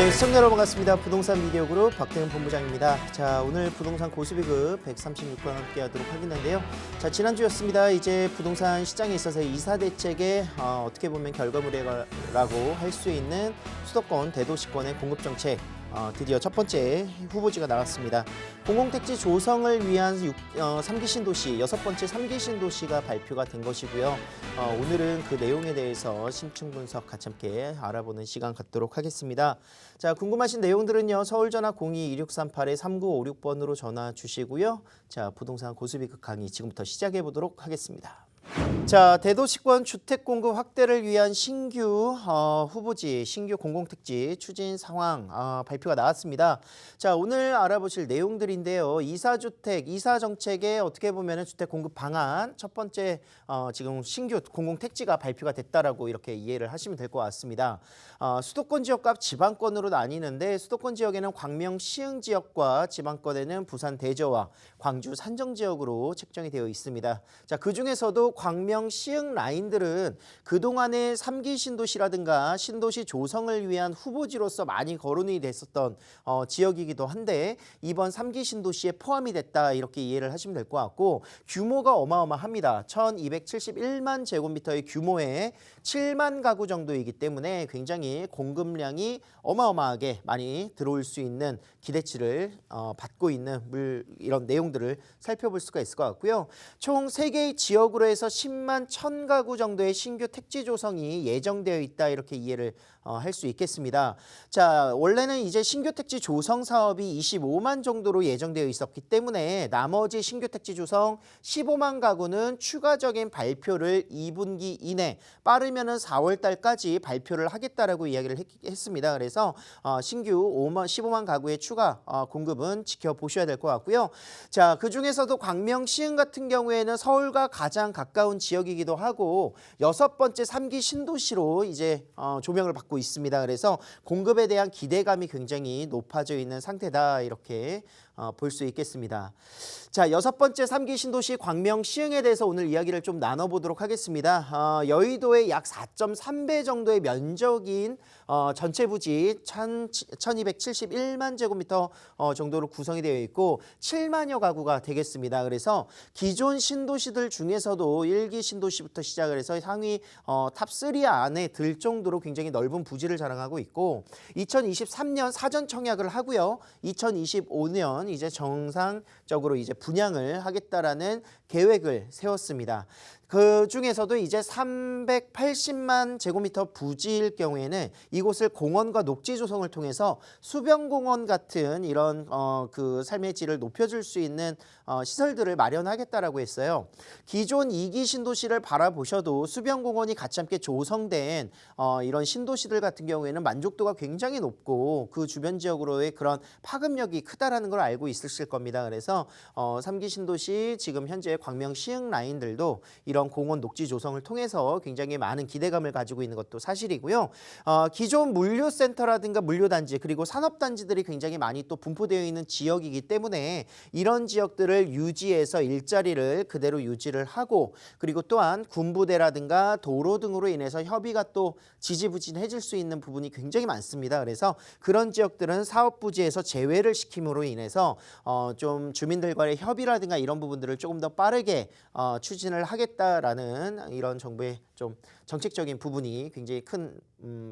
네, 시청자 여러분 반갑습니다. 부동산 미디어 그룹 박태훈 본부장입니다. 자, 오늘 부동산 고수비급 136번 함께 하도록 하겠는데요. 자, 지난주였습니다. 이제 부동산 시장에 있어서 이사 대책의 어떻게 보면 결과물이라고 할 수 있는 수도권 대도시권의 공급 정책 드디어 첫 번째 후보지가 나왔습니다. 공공택지 조성을 위한 3기 신도시, 6번째 3기 신도시가 발표가 된 것이고요. 오늘은 그 내용에 대해서 심층 분석 같이 함께 알아보는 시간 갖도록 하겠습니다. 자, 궁금하신 내용들은요. 서울전화 02-2638-3956번으로 전화 주시고요. 자, 부동산 고수비급 강의 지금부터 시작해 보도록 하겠습니다. 자, 대도시권 주택 공급 확대를 위한 신규 후보지, 신규 공공택지 추진 상황 발표가 나왔습니다. 자, 오늘 알아보실 내용들인데요. 이사주택, 이사정책의 어떻게 보면 주택 공급 방안 첫 번째 지금 신규 공공택지가 발표가 됐다라고 이렇게 이해를 하시면 될 것 같습니다. 수도권 지역과 지방권으로 나뉘는데 수도권 지역에는 광명 시흥 지역과 지방권에는 부산 대저와 광주 산정 지역으로 책정이 되어 있습니다. 자, 그중에서도 광명 시흥 라인들은 그동안의 3기 신도시라든가 신도시 조성을 위한 후보지로서 많이 거론이 됐었던 지역이기도 한데 이번 3기 신도시에 포함이 됐다 이렇게 이해를 하시면 될 것 같고 규모가 어마어마합니다. 1271만 제곱미터의 규모에 7만 가구 정도이기 때문에 굉장히 공급량이 어마어마하게 많이 들어올 수 있는 기대치를 받고 있는 이런 내용들을 살펴볼 수가 있을 것 같고요. 총 3개의 지역으로 해서 10만 1000가구 정도의 신규 택지 조성이 예정되어 있다 이렇게 이해를 할 수 있겠습니다. 자, 원래는 이제 신규 택지 조성 사업이 25만 정도로 예정되어 있었기 때문에 나머지 신규 택지 조성 15만 가구는 추가적인 발표를 2분기 이내 빠르면은 4월 달까지 발표를 하겠다라고 이야기를 했습니다. 그래서 신규 15만 가구의 추가 공급은 지켜보셔야 될 것 같고요. 자, 그중에서도 광명 시흥 같은 경우에는 서울과 가장 가까운 지역이기도 하고 6번째 3기 신도시로 이제 조명을 받고 있습니다. 그래서 공급에 대한 기대감이 굉장히 높아져 있는 상태다 이렇게 볼 수 있겠습니다. 자, 6번째 3기 신도시 광명 시흥에 대해서 오늘 이야기를 좀 나눠보도록 하겠습니다. 여의도의 약 4.3배 정도의 면적인 전체 부지 1271만 제곱미터 정도로 구성이 되어 있고 7만여 가구가 되겠습니다. 그래서 기존 신도시들 중에서도 1기 신도시부터 시작을 해서 상위 탑3 안에 들 정도로 굉장히 넓은 부지를 자랑하고 있고 2023년 사전 청약을 하고요. 2025년 이제 정상적으로 이제 분양을 하겠다라는 계획을 세웠습니다. 그 중에서도 이제 380만 제곱미터 부지일 경우에는 이곳을 공원과 녹지 조성을 통해서 수변공원 같은 이런 그 삶의 질을 높여줄 수 있는 시설들을 마련하겠다라고 했어요. 기존 2기 신도시를 바라보셔도 수변공원이 같이 함께 조성된 이런 신도시들 같은 경우에는 만족도가 굉장히 높고 그 주변 지역으로의 그런 파급력이 크다라는 걸 알고 있으실 겁니다. 그래서 3기 신도시 지금 현재 광명 시흥 라인들도 이런 공원 녹지 조성을 통해서 굉장히 많은 기대감을 가지고 있는 것도 사실이고요. 기존 물류센터라든가 물류단지 그리고 산업단지들이 굉장히 많이 또 분포되어 있는 지역이기 때문에 이런 지역들을 유지해서 일자리를 그대로 유지를 하고 그리고 또한 군부대라든가 도로 등으로 인해서 협의가 또 지지부진해질 수 있는 부분이 굉장히 많습니다. 그래서 그런 지역들은 사업부지에서 제외를 시킴으로 인해서 좀 주민들과의 협의라든가 이런 부분들을 조금 더 빠르게 추진을 하겠다라는 이런 정부의 좀 정책적인 부분이 굉장히 큰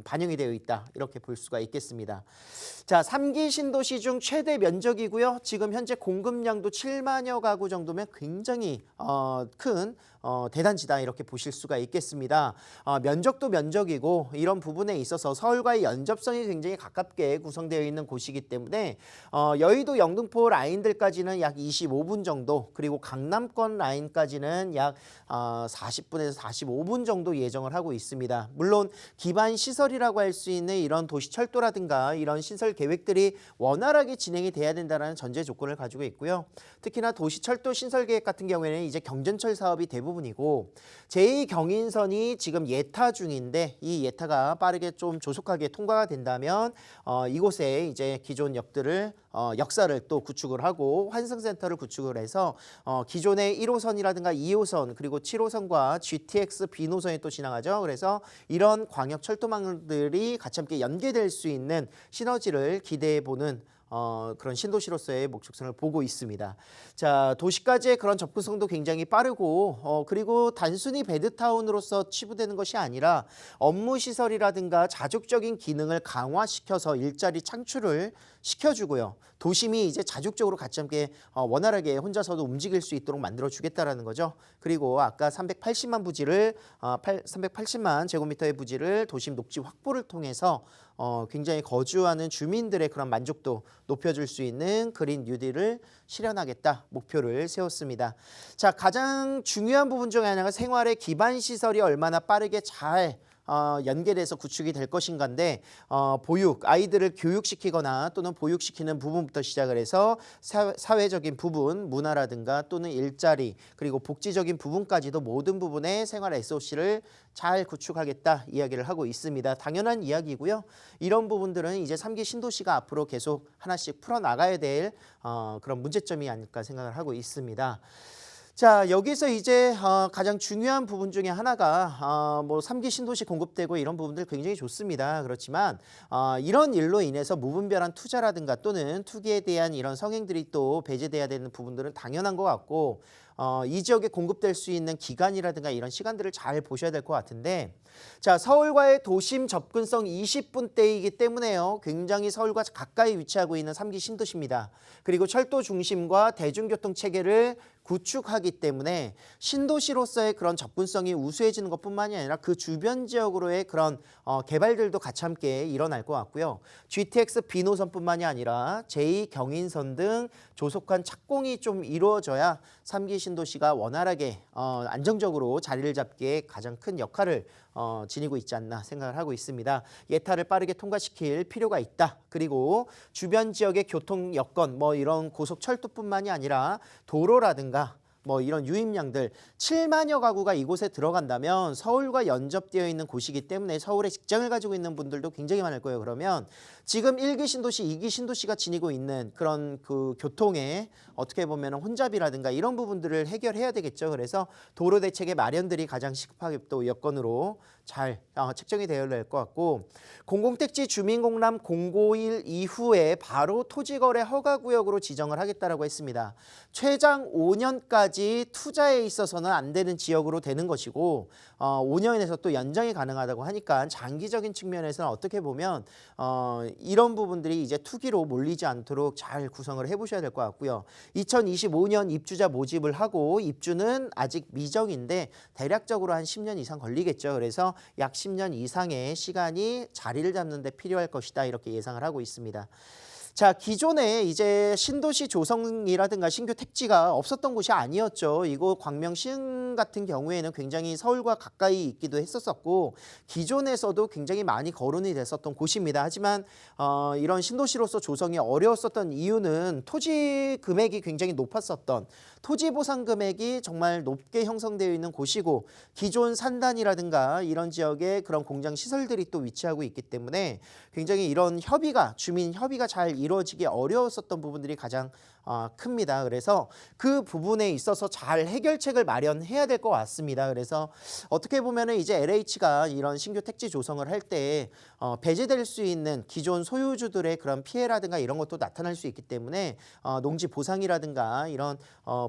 반영이 되어 있다 이렇게 볼 수가 있겠습니다. 자, 3기 신도시 중 최대 면적이고요. 지금 현재 공급량도 7만여 가구 정도면 굉장히 큰 대단지다 이렇게 보실 수가 있겠습니다. 면적도 면적이고 이런 부분에 있어서 서울과의 연접성이 굉장히 가깝게 구성되어 있는 곳이기 때문에 여의도 영등포 라인들까지는 약 25분 정도 그리고 강남권 라인까지는 약 40분에서 45분 정도 예정을 하고 있습니다. 물론 기반 시설이라고 할 수 있는 이런 도시철도라든가 이런 시설 계획들이 원활하게 진행이 돼야 된다는 전제 조건을 가지고 있고요. 특히나 도시철도 신설 계획 같은 경우에는 이제 경전철 사업이 대부분이고 제2경인선이 지금 예타 중인데 이 예타가 빠르게 좀 조속하게 통과가 된다면 이곳에 이제 기존 역들을 역사를 또 구축을 하고 환승센터를 구축을 해서 기존의 1호선이라든가 2호선 그리고 7호선과 GTX B노선이 또 지나가죠. 그래서 이런 광역 철도망들이 같이 함께 연계될 수 있는 시너지를 기대해보는 그런 신도시로서의 목적성을 보고 있습니다. 자, 도시까지의 그런 접근성도 굉장히 빠르고 그리고 단순히 베드타운으로서 치부되는 것이 아니라 업무 시설이라든가 자족적인 기능을 강화시켜서 일자리 창출을 시켜주고요. 도심이 이제 자족적으로 같이 함께 원활하게 혼자서도 움직일 수 있도록 만들어주겠다라는 거죠. 그리고 아까 380만 제곱미터의 부지를 도심 녹지 확보를 통해서 굉장히 거주하는 주민들의 그런 만족도 높여줄 수 있는 그린 뉴딜을 실현하겠다 목표를 세웠습니다. 자, 가장 중요한 부분 중에 하나가 생활의 기반 시설이 얼마나 빠르게 잘 연계돼서 구축이 될 것인가인데 보육, 아이들을 교육시키거나 또는 보육시키는 부분부터 시작을 해서 사회적인 부분, 문화라든가 또는 일자리 그리고 복지적인 부분까지도 모든 부분의 생활 SOC를 잘 구축하겠다 이야기를 하고 있습니다. 당연한 이야기고요. 이런 부분들은 이제 3기 신도시가 앞으로 계속 하나씩 풀어나가야 될 그런 문제점이 아닐까 생각을 하고 있습니다. 자, 여기서 이제 가장 중요한 부분 중에 하나가 뭐 3기 신도시 공급되고 이런 부분들 굉장히 좋습니다. 그렇지만 이런 일로 인해서 무분별한 투자라든가 또는 투기에 대한 이런 성행들이 또 배제돼야 되는 부분들은 당연한 것 같고 이 지역에 공급될 수 있는 기간이라든가 이런 시간들을 잘 보셔야 될 것 같은데 자, 서울과의 도심 접근성 20분대이기 때문에요. 굉장히 서울과 가까이 위치하고 있는 3기 신도시입니다. 그리고 철도 중심과 대중교통 체계를 구축하기 때문에 신도시로서의 그런 접근성이 우수해지는 것뿐만이 아니라 그 주변 지역으로의 그런 개발들도 같이 함께 일어날 것 같고요. GTX B노선뿐만이 아니라 제2경인선 등 조속한 착공이 좀 이루어져야 3기 신도시가 원활하게 안정적으로 자리를 잡기에 가장 큰 역할을 지니고 있지 않나 생각을 하고 있습니다. 예타를 빠르게 통과시킬 필요가 있다. 그리고 주변 지역의 교통 여건 뭐 이런 고속철도뿐만이 아니라 도로라든가 뭐 이런 유입량들 7만여 가구가 이곳에 들어간다면 서울과 연접되어 있는 곳이기 때문에 서울에 직장을 가지고 있는 분들도 굉장히 많을 거예요. 그러면 지금 1기 신도시, 2기 신도시가 지니고 있는 그런 그 교통의 어떻게 보면 혼잡이라든가 이런 부분들을 해결해야 되겠죠. 그래서 도로 대책의 마련들이 가장 시급하게 또 여건으로 잘 책정이 되어야 될 것 같고 공공택지 주민공람 공고일 이후에 바로 토지거래 허가구역으로 지정을 하겠다라고 했습니다. 최장 5년까지 투자에 있어서는 안 되는 지역으로 되는 것이고 5년에서 또 연장이 가능하다고 하니까 장기적인 측면에서는 어떻게 보면 이런 부분들이 이제 투기로 몰리지 않도록 잘 구성을 해보셔야 될 것 같고요. 2025년 입주자 모집을 하고 입주는 아직 미정인데 대략적으로 한 10년 이상 걸리겠죠. 그래서 약 10년 이상의 시간이 자리를 잡는 데 필요할 것이다. 이렇게 예상을 하고 있습니다. 자, 기존에 이제 신도시 조성이라든가 신규 택지가 없었던 곳이 아니었죠. 이곳 광명시흥 같은 경우에는 굉장히 서울과 가까이 있기도 했었고 기존에서도 굉장히 많이 거론이 됐었던 곳입니다. 하지만 이런 신도시로서 조성이 어려웠었던 이유는 토지 금액이 굉장히 높았었던 토지 보상 금액이 정말 높게 형성되어 있는 곳이고 기존 산단이라든가 이런 지역에 그런 공장 시설들이 또 위치하고 있기 때문에 굉장히 이런 협의가 주민 협의가 잘 이루어지기 어려웠었던 부분들이 가장 큽니다. 그래서 그 부분에 있어서 잘 해결책을 마련해야 될 것 같습니다. 그래서 어떻게 보면은 이제 LH가 이런 신규 택지 조성을 할 때 배제될 수 있는 기존 소유주들의 그런 피해라든가 이런 것도 나타날 수 있기 때문에 농지 보상이라든가 이런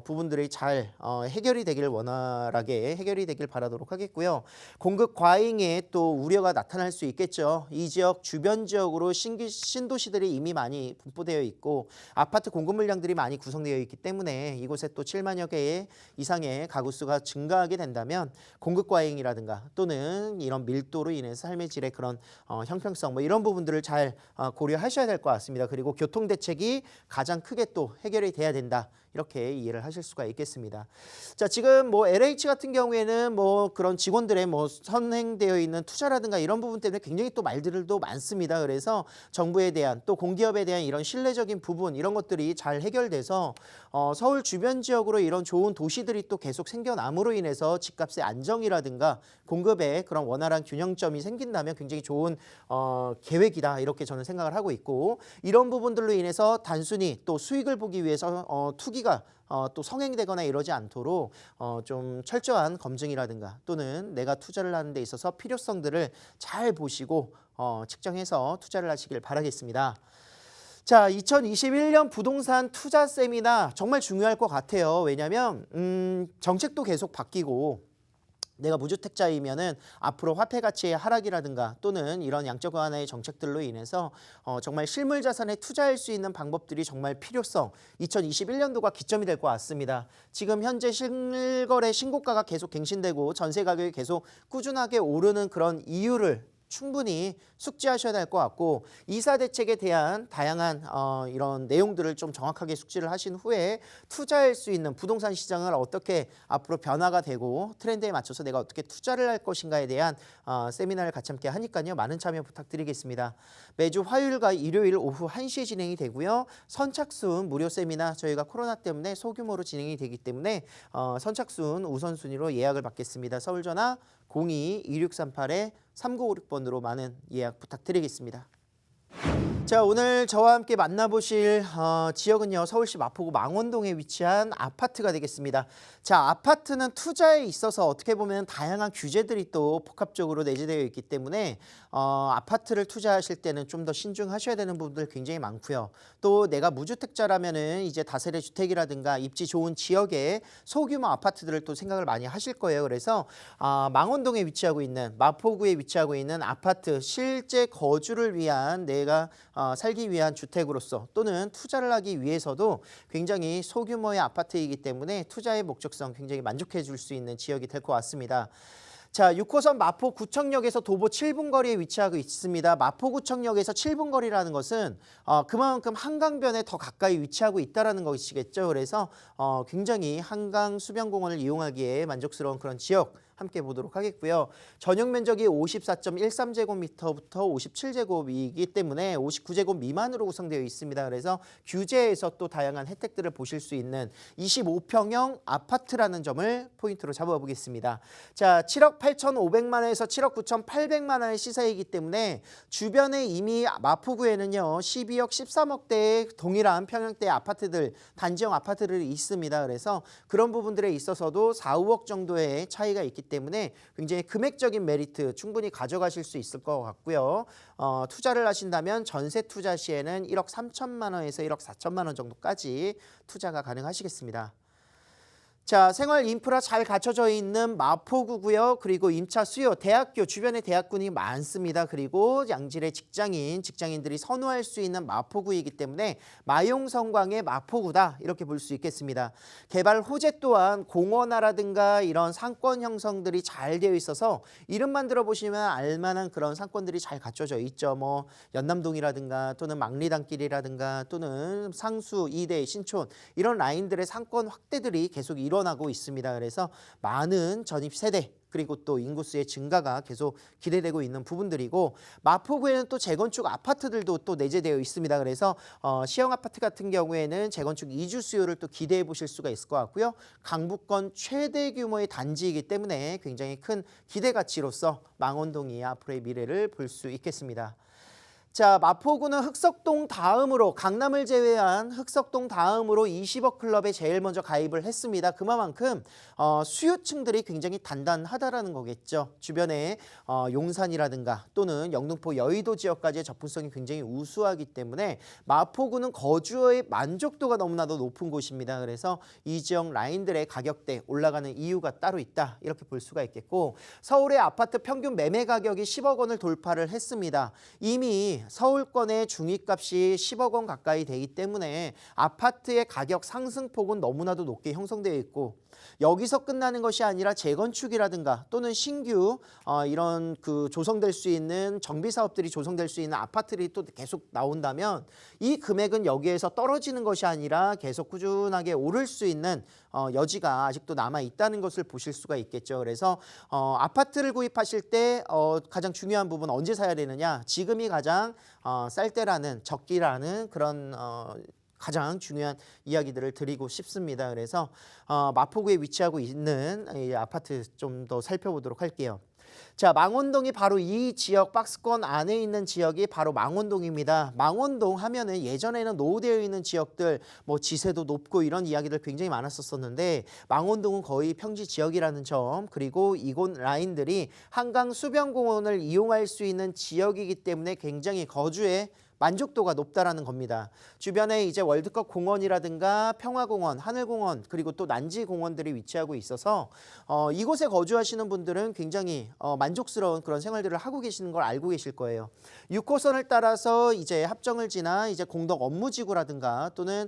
부분들이 잘 해결이 되길 원활하게 해결이 되길 바라도록 하겠고요. 공급 과잉에 또 우려가 나타날 수 있겠죠. 이 지역 주변 지역으로 신도시들이 이미 많이 분포되어 있고 아파트 공급 물량들이 많이 구성되어 있기 때문에 이곳에 또 7만여 개의 이상의 가구 수가 증가하게 된다면 공급 과잉이라든가 또는 이런 밀도로 인해서 삶의 질의 그런 형평성 뭐 이런 부분들을 잘 고려하셔야 될 것 같습니다. 그리고 교통 대책이 가장 크게 또 해결이 돼야 된다. 이렇게 이해를 하실 수가 있겠습니다. 자, 지금 뭐 LH 같은 경우에는 뭐 그런 직원들의 뭐 선행되어 있는 투자라든가 이런 부분 때문에 굉장히 또 말들도 많습니다. 그래서 정부에 대한 또 공기업에 대한 대한 이런 신뢰적인 부분 이런 것들이 잘 해결돼서 서울 주변 지역으로 이런 좋은 도시들이 또 계속 생겨남으로 인해서 집값의 안정이라든가 공급의 그런 원활한 균형점이 생긴다면 굉장히 좋은 계획이다 이렇게 저는 생각을 하고 있고 이런 부분들로 인해서 단순히 또 수익을 보기 위해서 투기가 또 성행되거나 이러지 않도록 좀 철저한 검증이라든가 또는 내가 투자를 하는 데 있어서 필요성들을 잘 보시고 측정해서 투자를 하시길 바라겠습니다. 자, 2021년 부동산 투자 세미나 정말 중요할 것 같아요. 왜냐하면 정책도 계속 바뀌고 내가 무주택자이면은 앞으로 화폐 가치의 하락이라든가 또는 이런 양적 완화의 정책들로 인해서 정말 실물 자산에 투자할 수 있는 방법들이 정말 필요성 2021년도가 기점이 될 것 같습니다. 지금 현재 실거래 신고가가 계속 갱신되고 전세 가격이 계속 꾸준하게 오르는 그런 이유를 충분히 숙지하셔야 될 것 같고 이사 대책에 대한 다양한 이런 내용들을 좀 정확하게 숙지를 하신 후에 투자할 수 있는 부동산 시장을 어떻게 앞으로 변화가 되고 트렌드에 맞춰서 내가 어떻게 투자를 할 것인가에 대한 세미나를 같이 함께 하니까요. 많은 참여 부탁드리겠습니다. 매주 화요일과 일요일 오후 1시에 진행이 되고요. 선착순 무료 세미나 저희가 코로나 때문에 소규모로 진행이 되기 때문에 선착순 우선순위로 예약을 받겠습니다. 서울 전화 02-2638-3956번으로 많은 예약 부탁드리겠습니다. 자, 오늘 저와 함께 만나보실 지역은요. 서울시 마포구 망원동에 위치한 아파트가 되겠습니다. 자, 아파트는 투자에 있어서 어떻게 보면 다양한 규제들이 또 복합적으로 내재되어 있기 때문에 아파트를 투자하실 때는 좀 더 신중하셔야 되는 부분들 굉장히 많고요. 또 내가 무주택자라면은 이제 다세대 주택이라든가 입지 좋은 지역에 소규모 아파트들을 또 생각을 많이 하실 거예요. 그래서 망원동에 위치하고 있는 마포구에 위치하고 있는 아파트 실제 거주를 위한 내가 살기 위한 주택으로서 또는 투자를 하기 위해서도 굉장히 소규모의 아파트이기 때문에 투자의 목적성 굉장히 만족해 줄 수 있는 지역이 될 것 같습니다. 자, 6호선 마포구청역에서 도보 7분 거리에 위치하고 있습니다. 마포구청역에서 7분 거리라는 것은 그만큼 한강변에 더 가까이 위치하고 있다는 것이겠죠. 그래서 굉장히 한강 수변공원을 이용하기에 만족스러운 그런 지역 함께 보도록 하겠고요. 전용 면적이 54.13제곱미터부터 57제곱이기 때문에 59제곱 미만으로 구성되어 있습니다. 그래서 규제에서 또 다양한 혜택들을 보실 수 있는 25평형 아파트라는 점을 포인트로 잡아보겠습니다. 자, 7억 8,500만 원에서 7억 9,800만 원의 시세이기 때문에 주변에 이미 마포구에는요 12억 13억대의 동일한 평형대 아파트들, 단지형 아파트들이 있습니다. 그래서 그런 부분들에 있어서도 4, 5억 정도의 차이가 있기 때문에 굉장히 금액적인 메리트 충분히 가져가실 수 있을 것 같고요. 투자를 하신다면 전세 투자 시에는 1억 3천만 원에서 1억 4천만 원 정도까지 투자가 가능하시겠습니다. 자, 생활 인프라 잘 갖춰져 있는 마포구고요. 그리고 임차 수요, 대학교 주변에 대학군이 많습니다. 그리고 양질의 직장인들이 선호할 수 있는 마포구이기 때문에 마용성광의 마포구다 이렇게 볼 수 있겠습니다. 개발 호재 또한 공원화라든가 이런 상권 형성들이 잘 되어 있어서 이름만 들어보시면 알만한 그런 상권들이 잘 갖춰져 있죠. 뭐 연남동이라든가 또는 망리단길이라든가 또는 상수, 이대, 신촌 이런 라인들의 상권 확대들이 계속 일어나고 있습니다. 그래서 많은 전입 세대 그리고 또 인구수의 증가가 계속 기대되고 있는 부분들이고 마포구에는 또 재건축 아파트들도 또 내재되어 있습니다. 그래서 시형 아파트 같은 경우에는 재건축 이주 수요를 또 기대해 보실 수가 있을 것 같고요. 강북권 최대 규모의 단지이기 때문에 굉장히 큰 기대 가치로서 망원동이 앞으로의 미래를 볼 수 있겠습니다. 자, 마포구는 흑석동 다음으로 강남을 제외한 흑석동 다음으로 20억 클럽에 제일 먼저 가입을 했습니다. 그만큼 수요층들이 굉장히 단단하다라는 거겠죠. 주변에 용산이라든가 또는 영등포 여의도 지역까지의 접근성이 굉장히 우수하기 때문에 마포구는 거주의 만족도가 너무나도 높은 곳입니다. 그래서 이 지역 라인들의 가격대 올라가는 이유가 따로 있다 이렇게 볼 수가 있겠고 서울의 아파트 평균 매매 가격이 10억 원을 돌파를 했습니다. 이미 서울권의 중위값이 10억 원 가까이 되기 때문에 아파트의 가격 상승폭은 너무나도 높게 형성되어 있고 여기서 끝나는 것이 아니라 재건축이라든가 또는 신규 이런 조성될 수 있는 정비 사업들이 조성될 수 있는 아파트들이 또 계속 나온다면 이 금액은 여기에서 떨어지는 것이 아니라 계속 꾸준하게 오를 수 있는 여지가 아직도 남아 있다는 것을 보실 수가 있겠죠. 그래서 아파트를 구입하실 때 가장 중요한 부분 언제 사야 되느냐? 지금이 가장 가장 쌀때라는 적기라는 그런 가장 중요한 이야기들을 드리고 싶습니다. 그래서 마포구에 위치하고 있는 이 아파트 좀 더 살펴보도록 할게요. 자, 망원동이 바로 이 지역 박스권 안에 있는 지역이 바로 망원동입니다. 망원동 하면은 예전에는 노후되어 있는 지역들 뭐 지세도 높고 이런 이야기들 굉장히 많았었는데 망원동은 거의 평지 지역이라는 점, 그리고 이곳 라인들이 한강 수변공원을 이용할 수 있는 지역이기 때문에 굉장히 거주에 만족도가 높다라는 겁니다. 주변에 이제 월드컵 공원이라든가 평화공원, 하늘공원, 그리고 또 난지공원들이 위치하고 있어서 이곳에 거주하시는 분들은 굉장히 만족스러운 그런 생활들을 하고 계시는 걸 알고 계실 거예요. 6호선을 따라서 이제 합정을 지나 이제 공덕 업무지구라든가 또는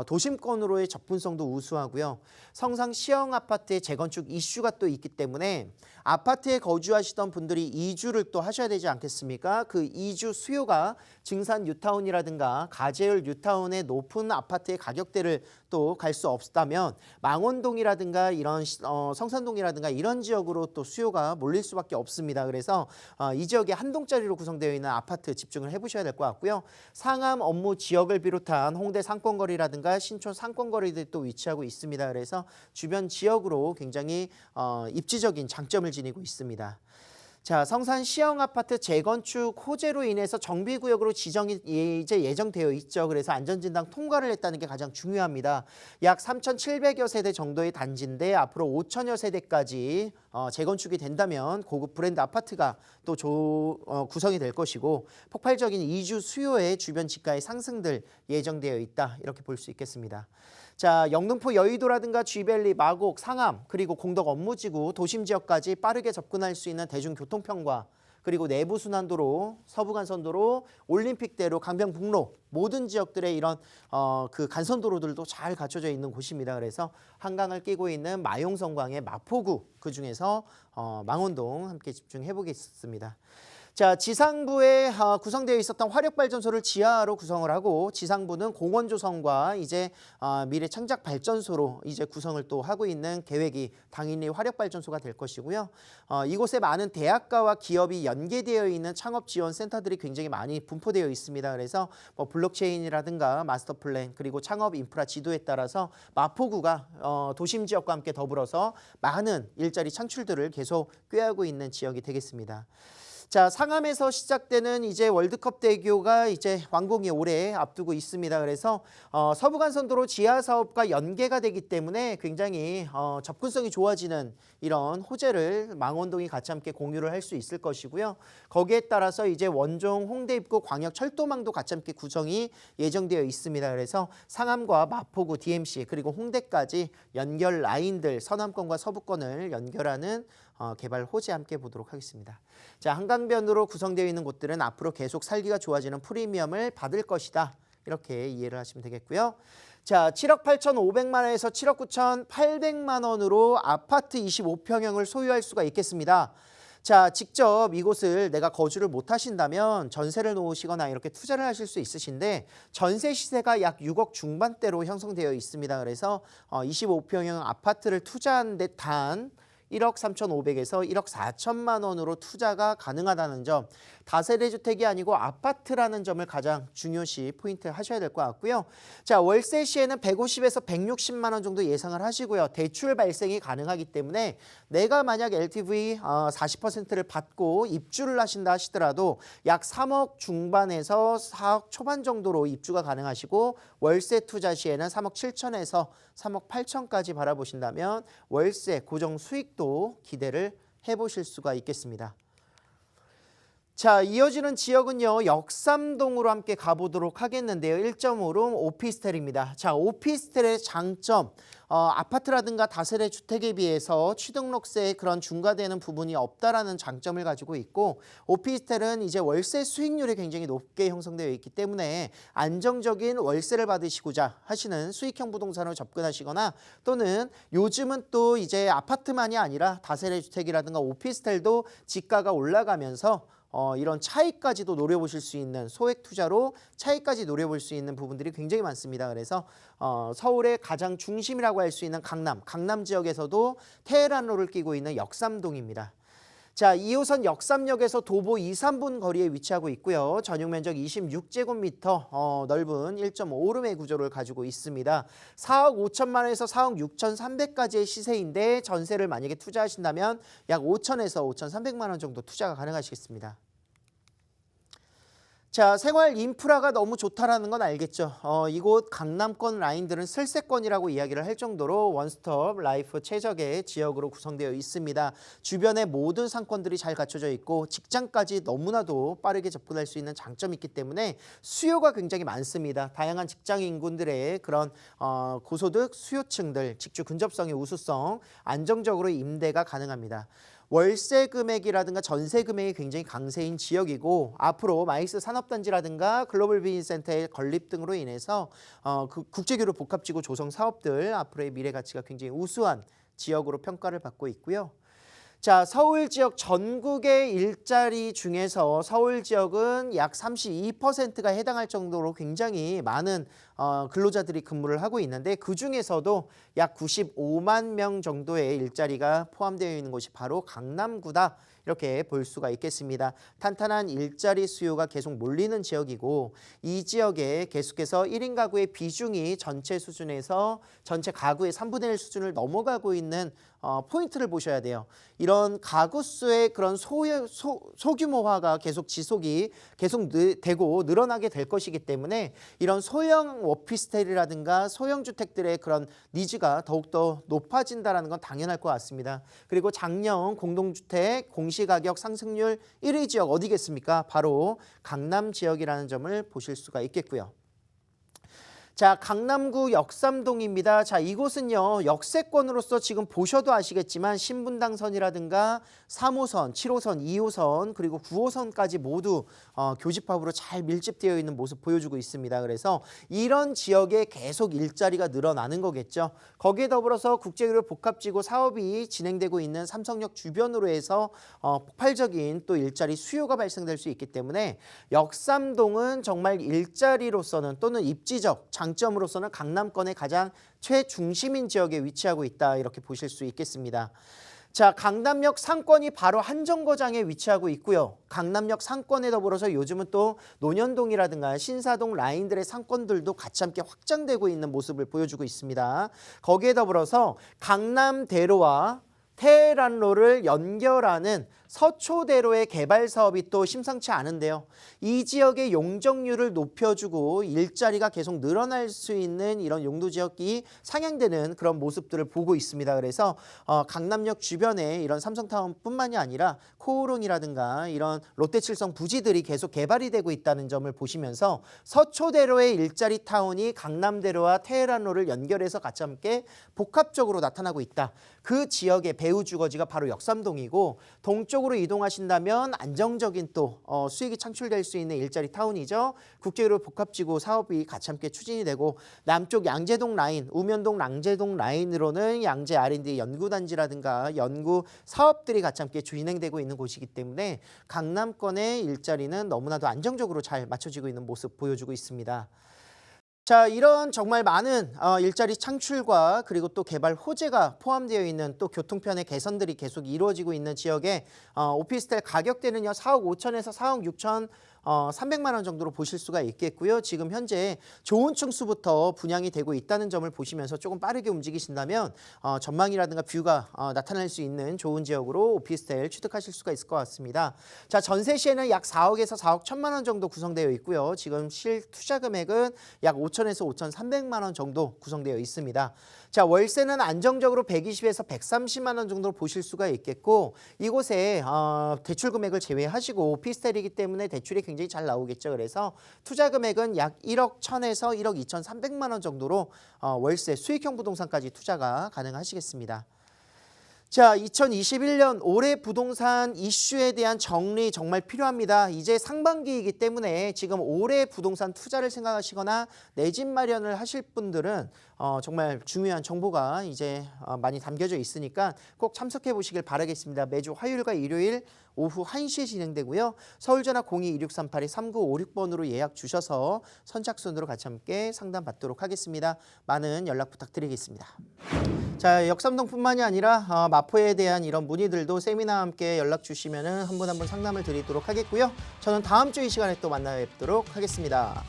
도심권으로의 접근성도 우수하고요. 성상 시형 아파트의 재건축 이슈가 또 있기 때문에 아파트에 거주하시던 분들이 이주를 또 하셔야 되지 않겠습니까? 그 이주 수요가 증산 뉴타운이라든가 가재열 뉴타운의 높은 아파트의 가격대를 또 갈 수 없다면 망원동이라든가 이런 성산동이라든가 이런 지역으로 또 수요가 몰릴 수밖에 없습니다. 그래서 이 지역에 한 동짜리로 구성되어 있는 아파트 집중을 해보셔야 될 것 같고요. 상암 업무 지역을 비롯한 홍대 상권거리라든가 신촌 상권거리들이 또 위치하고 있습니다. 그래서 주변 지역으로 굉장히 입지적인 장점을 지니고 있습니다. 자, 성산 시형 아파트 재건축 호재로 인해서 정비구역으로 지정이 이제 예정되어 있죠. 그래서 안전진단 통과를 했다는 게 가장 중요합니다. 약 3,700여 세대 정도의 단지인데 앞으로 5,000여 세대까지 재건축이 된다면 고급 브랜드 아파트가 또 구성이 될 것이고 폭발적인 이주 수요의 주변 지가의 상승들 예정되어 있다. 이렇게 볼 수 있겠습니다. 자, 영등포 여의도라든가 쥐밸리, 마곡, 상암, 그리고 공덕 업무지구, 도심지역까지 빠르게 접근할 수 있는 대중교통편과 그리고 내부순환도로, 서부간선도로, 올림픽대로, 강변북로 모든 지역들의 이런 그 간선도로들도 잘 갖춰져 있는 곳입니다. 그래서 한강을 끼고 있는 마용성광의 마포구, 그중에서 망원동 함께 집중해 보겠습니다. 자, 지상부에 구성되어 있었던 화력발전소를 지하로 구성을 하고 지상부는 공원 조성과 이제 미래 창작 발전소로 이제 구성을 또 하고 있는 계획이 당연히 화력발전소가 될 것이고요. 이곳에 많은 대학가와 기업이 연계되어 있는 창업 지원 센터들이 굉장히 많이 분포되어 있습니다. 그래서 뭐 블록체인이라든가 마스터 플랜 그리고 창업 인프라 지도에 따라서 마포구가 도심 지역과 함께 더불어서 많은 일자리 창출들을 계속 꾀하고 있는 지역이 되겠습니다. 자, 상암에서 시작되는 이제 월드컵 대교가 이제 완공이 올해 앞두고 있습니다. 그래서 서부간선도로 지하 사업과 연계가 되기 때문에 굉장히 접근성이 좋아지는 이런 호재를 망원동이 같이 함께 공유를 할 수 있을 것이고요. 거기에 따라서 이제 원종 홍대 입구 광역 철도망도 같이 함께 구성이 예정되어 있습니다. 그래서 상암과 마포구, DMC 그리고 홍대까지 연결 라인들 서남권과 서부권을 연결하는 개발 호재 함께 보도록 하겠습니다. 자, 한강변으로 구성되어 있는 곳들은 앞으로 계속 살기가 좋아지는 프리미엄을 받을 것이다. 이렇게 이해를 하시면 되겠고요. 자, 7억 8,500만 원에서 7억 9,800만 원으로 아파트 25평형을 소유할 수가 있겠습니다. 자, 직접 이곳을 내가 거주를 못 하신다면 전세를 놓으시거나 이렇게 투자를 하실 수 있으신데 전세 시세가 약 6억 중반대로 형성되어 있습니다. 그래서 25평형 아파트를 투자한 데 단 1억 3,500에서 1억 4천만 원으로 투자가 가능하다는 점, 다세대 주택이 아니고 아파트라는 점을 가장 중요시 포인트 하셔야 될 것 같고요. 자, 월세 시에는 150에서 160만 원 정도 예상을 하시고요. 대출 발생이 가능하기 때문에 내가 만약 LTV 40%를 받고 입주를 하신다 하시더라도 약 3억 중반에서 4억 초반 정도로 입주가 가능하시고 월세 투자 시에는 3억 7천에서 3억 8천까지 바라보신다면 월세 고정 수익도 기대를 해보실 수가 있겠습니다. 자, 이어지는 지역은요, 역삼동으로 함께 가보도록 하겠는데요. 1.5룸 오피스텔입니다. 자, 오피스텔의 장점, 아파트라든가 다세대 주택에 비해서 취등록세에 그런 중과되는 부분이 없다라는 장점을 가지고 있고, 오피스텔은 이제 월세 수익률이 굉장히 높게 형성되어 있기 때문에 안정적인 월세를 받으시고자 하시는 수익형 부동산으로 접근하시거나 또는 요즘은 또 이제 아파트만이 아니라 다세대 주택이라든가 오피스텔도 지가가 올라가면서 이런 차익까지도 노려보실 수 있는 소액 투자로 차익까지 노려볼 수 있는 부분들이 굉장히 많습니다. 그래서 서울의 가장 중심이라고 할 수 있는 강남 지역에서도 테헤란로를 끼고 있는 역삼동입니다. 자, 2호선 역삼역에서 도보 2, 3분 거리에 위치하고 있고요. 전용 면적 26제곱미터, 넓은 1.5룸의 구조를 가지고 있습니다. 4억 5천만 원에서 4억 6천3백까지의 시세인데 전세를 만약에 투자하신다면 약 5천에서 5천3백만 원 정도 투자가 가능하시겠습니다. 자, 생활 인프라가 너무 좋다라는 건 알겠죠. 이곳 강남권 라인들은 슬세권이라고 이야기를 할 정도로 원스톱 라이프 최적의 지역으로 구성되어 있습니다. 주변에 모든 상권들이 잘 갖춰져 있고 직장까지 너무나도 빠르게 접근할 수 있는 장점이 있기 때문에 수요가 굉장히 많습니다. 다양한 직장 인군들의 그런 고소득 수요층들, 직주 근접성의 우수성, 안정적으로 임대가 가능합니다. 월세 금액이라든가 전세 금액이 굉장히 강세인 지역이고 앞으로 마이스 산업단지라든가 글로벌 비즈니스센터의 건립 등으로 인해서 그 국제교류 복합지구 조성 사업들 앞으로의 미래 가치가 굉장히 우수한 지역으로 평가를 받고 있고요. 자, 서울 지역 전국의 일자리 중에서 서울 지역은 약 32%가 해당할 정도로 굉장히 많은 근로자들이 근무를 하고 있는데 그중에서도 약 95만 명 정도의 일자리가 포함되어 있는 곳이 바로 강남구다. 이렇게 볼 수가 있겠습니다. 탄탄한 일자리 수요가 계속 몰리는 지역이고 이 지역에 계속해서 1인 가구의 비중이 전체 수준에서 전체 가구의 3분의 1 수준을 넘어가고 있는 포인트를 보셔야 돼요. 이런 가구 수의 그런 소규모화가 계속 지속이 되고 늘어나게 될 것이기 때문에 이런 소형 오피스텔이라든가 소형 주택들의 그런 니즈가 더욱더 높아진다는 건 당연할 것 같습니다. 그리고 작년 공동주택 공시가격 상승률 1위 지역 어디겠습니까? 바로 강남 지역이라는 점을 보실 수가 있겠고요. 자, 강남구 역삼동입니다. 자, 이곳은요, 역세권으로서 지금 보셔도 아시겠지만 신분당선이라든가 3호선, 7호선, 2호선, 그리고 9호선까지 모두 교집합으로 잘 밀집되어 있는 모습 보여주고 있습니다. 그래서 이런 지역에 계속 일자리가 늘어나는 거겠죠. 거기에 더불어서 국제교류 복합지구 사업이 진행되고 있는 삼성역 주변으로 해서 폭발적인 또 일자리 수요가 발생될 수 있기 때문에 역삼동은 정말 일자리로서는 또는 입지적 장점으로서는 강남권의 가장 최중심인 지역에 위치하고 있다 이렇게 보실 수 있겠습니다. 자, 강남역 상권이 바로 한정거장에 위치하고 있고요. 강남역 상권에 더불어서 요즘은 또 논현동이라든가 신사동 라인들의 상권들도 같이 함께 확장되고 있는 모습을 보여주고 있습니다. 거기에 더불어서 강남대로와 테헤란로를 연결하는 서초대로의 개발 사업이 또 심상치 않은데요. 이 지역의 용적률을 높여주고 일자리가 계속 늘어날 수 있는 이런 용도 지역이 상향되는 그런 모습들을 보고 있습니다. 그래서 강남역 주변에 이런 삼성타운뿐만이 아니라 코오롱이라든가 이런 롯데칠성 부지들이 계속 개발이 되고 있다는 점을 보시면서 서초대로의 일자리 타운이 강남대로와 테헤란로를 연결해서 같이 함께 복합적으로 나타나고 있다. 그 지역의 배후 주거지가 바로 역삼동이고 동쪽으로 이동하신다면 안정적인 또 수익이 창출될 수 있는 일자리 타운이죠. 국제교류 복합지구 사업이 같이 함께 추진이 되고 남쪽 양재동 라인, 우면동 랑제동 라인으로는 양재 R&D 연구단지라든가 연구 사업들이 같이 함께 진행되고 있는 곳이기 때문에 강남권의 일자리는 너무나도 안정적으로 잘 맞춰지고 있는 모습 보여주고 있습니다. 자, 이런 정말 많은 일자리 창출과 그리고 또 개발 호재가 포함되어 있는 또 교통편의 개선들이 계속 이루어지고 있는 지역에 오피스텔 가격대는요 4억 5천에서 4억 6천 300만 원 정도로 보실 수가 있겠고요. 지금 현재 좋은 층수부터 분양이 되고 있다는 점을 보시면서 조금 빠르게 움직이신다면 전망이라든가 뷰가 나타날 수 있는 좋은 지역으로 오피스텔 취득하실 수가 있을 것 같습니다. 자, 전세 시에는 약 4억에서 4억 1천만 원 정도 구성되어 있고요. 지금 실 투자 금액은 약 5천에서 5천3백만 원 정도 구성되어 있습니다. 자, 월세는 안정적으로 120에서 130만 원 정도로 보실 수가 있겠고 이곳에 대출 금액을 제외하시고 오피스텔이기 때문에 대출이 굉장히 잘 나오겠죠. 그래서 투자 금액은 약 1억 1천에서 1억 2천3백만 원 정도로 월세 수익형 부동산까지 투자가 가능하시겠습니다. 자, 2021년 올해 부동산 이슈에 대한 정리 정말 필요합니다. 이제 상반기이기 때문에 지금 올해 부동산 투자를 생각하시거나 내 집 마련을 하실 분들은 정말 중요한 정보가 이제 많이 담겨져 있으니까 꼭 참석해 보시길 바라겠습니다. 매주 화요일과 일요일 오후 1시에 진행되고요. 서울전화 02-2638-3956번으로 예약 주셔서 선착순으로 같이 함께 상담 받도록 하겠습니다. 많은 연락 부탁드리겠습니다. 자, 역삼동뿐만이 아니라 마포에 대한 이런 문의들도 세미나와 함께 연락 주시면은 한 분 한 분 상담을 드리도록 하겠고요. 저는 다음 주 이 시간에 또 만나 뵙도록 하겠습니다.